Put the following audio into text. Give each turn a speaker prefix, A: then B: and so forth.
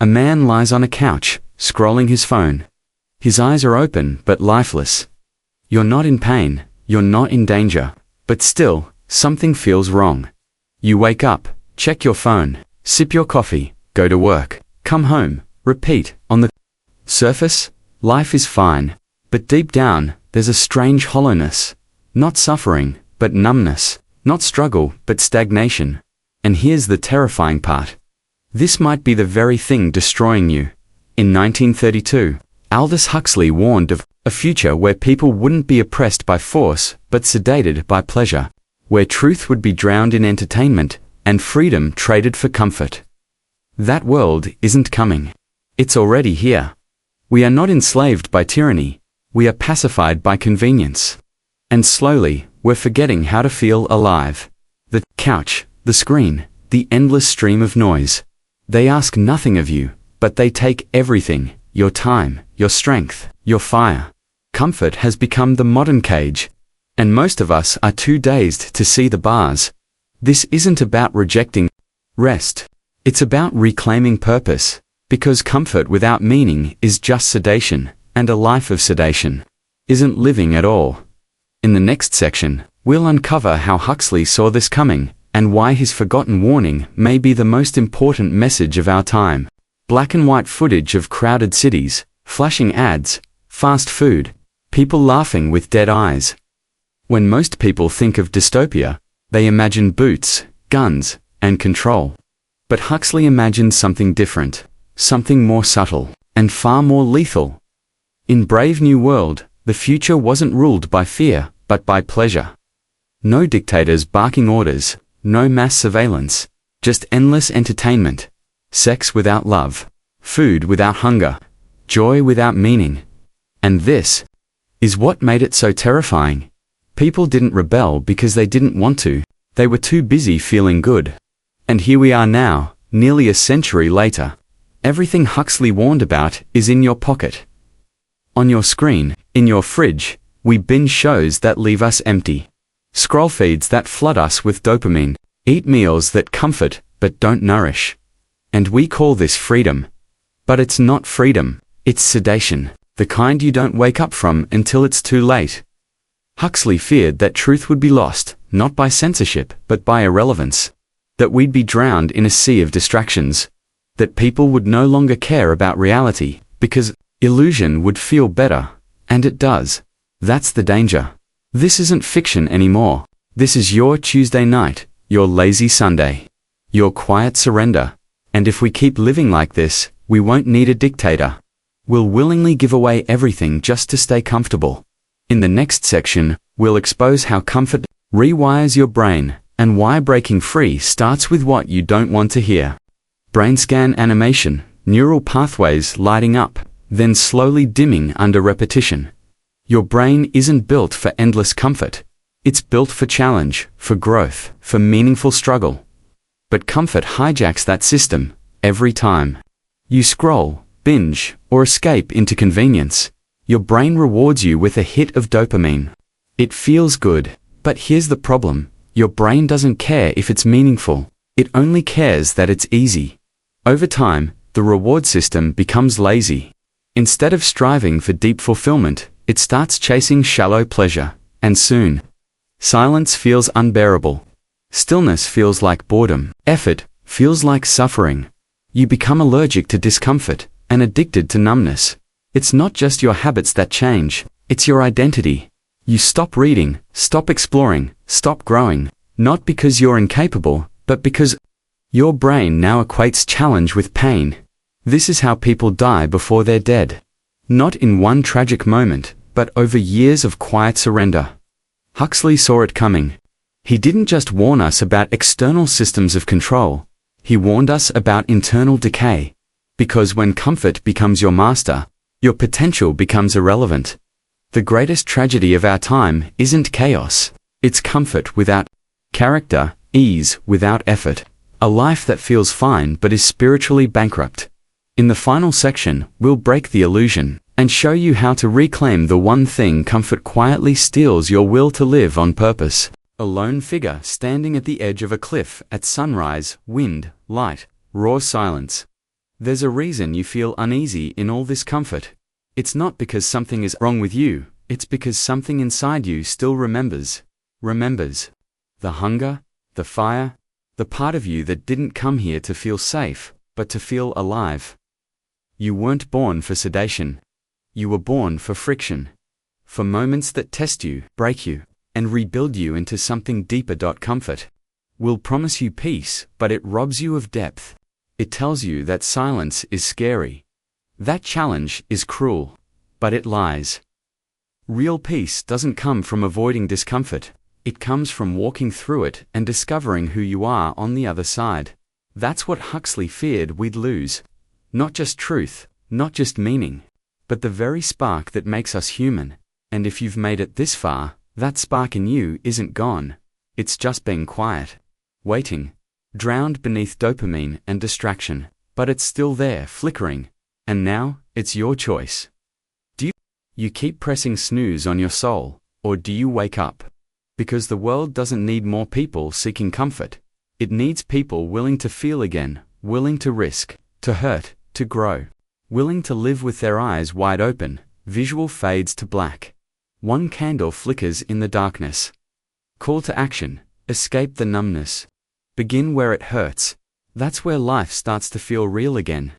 A: A man lies on a couch, scrolling his phone. His eyes are open but lifeless. You're not in pain, you're not in danger, but still, something feels wrong. You wake up, check your phone, sip your coffee, go to work, come home, repeat. On the surface, life is fine, but deep down, there's a strange hollowness. Not suffering, but numbness. Not struggle, but stagnation. And here's the terrifying part. This might be the very thing destroying you. In 1932, Aldous Huxley warned of a future where people wouldn't be oppressed by force, but sedated by pleasure, where truth would be drowned in entertainment, and freedom traded for comfort. That world isn't coming. It's already here. We are not enslaved by tyranny. We are pacified by convenience. And slowly, we're forgetting how to feel alive. The couch, the screen, the endless stream of noise. They ask nothing of you, but they take everything, your time, your strength, your fire. Comfort has become the modern cage, and most of us are too dazed to see the bars. This isn't about rejecting rest. It's about reclaiming purpose, because comfort without meaning is just sedation, and a life of sedation isn't living at all. In the next section, we'll uncover how Huxley saw this coming, and why his forgotten warning may be the most important message of our time. Black and white footage of crowded cities, flashing ads, fast food, people laughing with dead eyes. When most people think of dystopia, they imagine boots, guns, and control. But Huxley imagined something different, something more subtle, and far more lethal. In Brave New World, the future wasn't ruled by fear, but by pleasure. No dictators barking orders, no mass surveillance, just endless entertainment. Sex without love, food without hunger, joy without meaning. And this is what made it so terrifying. People didn't rebel because they didn't want to. They were too busy feeling good. And here we are now, nearly a century later. Everything Huxley warned about is in your pocket. On your screen, in your fridge, we binge shows that leave us empty. Scroll feeds that flood us with dopamine. Eat meals that comfort, but don't nourish. And we call this freedom. But it's not freedom, it's sedation, the kind you don't wake up from until it's too late. Huxley feared that truth would be lost, not by censorship, but by irrelevance. That we'd be drowned in a sea of distractions. That people would no longer care about reality, because illusion would feel better, and it does. That's the danger. This isn't fiction anymore. This is your Tuesday night, your lazy Sunday, your quiet surrender. And if we keep living like this, we won't need a dictator. We'll willingly give away everything just to stay comfortable. In the next section, we'll expose how comfort rewires your brain, and why breaking free starts with what you don't want to hear. Brain scan animation, neural pathways lighting up, then slowly dimming under repetition. Your brain isn't built for endless comfort. It's built for challenge, for growth, for meaningful struggle. But comfort hijacks that system, every time. You scroll, binge, or escape into convenience. Your brain rewards you with a hit of dopamine. It feels good, but here's the problem. Your brain doesn't care if it's meaningful. It only cares that it's easy. Over time, the reward system becomes lazy. Instead of striving for deep fulfillment, it starts chasing shallow pleasure, and soon, silence feels unbearable. Stillness feels like boredom. Effort feels like suffering. You become allergic to discomfort, and addicted to numbness. It's not just your habits that change, it's your identity. You stop reading, stop exploring, stop growing, not because you're incapable, but because your brain now equates challenge with pain. This is how people die before they're dead. Not in one tragic moment, but over years of quiet surrender. Huxley saw it coming. He didn't just warn us about external systems of control. He warned us about internal decay. Because when comfort becomes your master, your potential becomes irrelevant. The greatest tragedy of our time isn't chaos. It's comfort without character, ease without effort. A life that feels fine but is spiritually bankrupt. In the final section, we'll break the illusion and show you how to reclaim the one thing comfort quietly steals your will to live on purpose. A lone figure standing at the edge of a cliff at sunrise, wind, light, raw silence. There's a reason you feel uneasy in all this comfort. It's not because something is wrong with you, it's because something inside you still remembers. The hunger, the fire, the part of you that didn't come here to feel safe, but to feel alive. You weren't born for sedation. You were born for friction. For moments that test you, break you, and rebuild you into something deeper. Comfort will promise you peace, but it robs you of depth. It tells you that silence is scary. That challenge is cruel, but it lies. Real peace doesn't come from avoiding discomfort. It comes from walking through it and discovering who you are on the other side. That's what Huxley feared we'd lose. Not just truth, not just meaning, but the very spark that makes us human. And if you've made it this far, that spark in you isn't gone. It's just been quiet, waiting, drowned beneath dopamine and distraction, but it's still there, flickering. And now, it's your choice. Do you keep pressing snooze on your soul, or do you wake up? Because the world doesn't need more people seeking comfort. It needs people willing to feel again, willing to risk, to hurt, to grow, willing to live with their eyes wide open. Visual fades to black. One candle flickers in the darkness. Call to action. Escape the numbness. Begin where it hurts. That's where life starts to feel real again.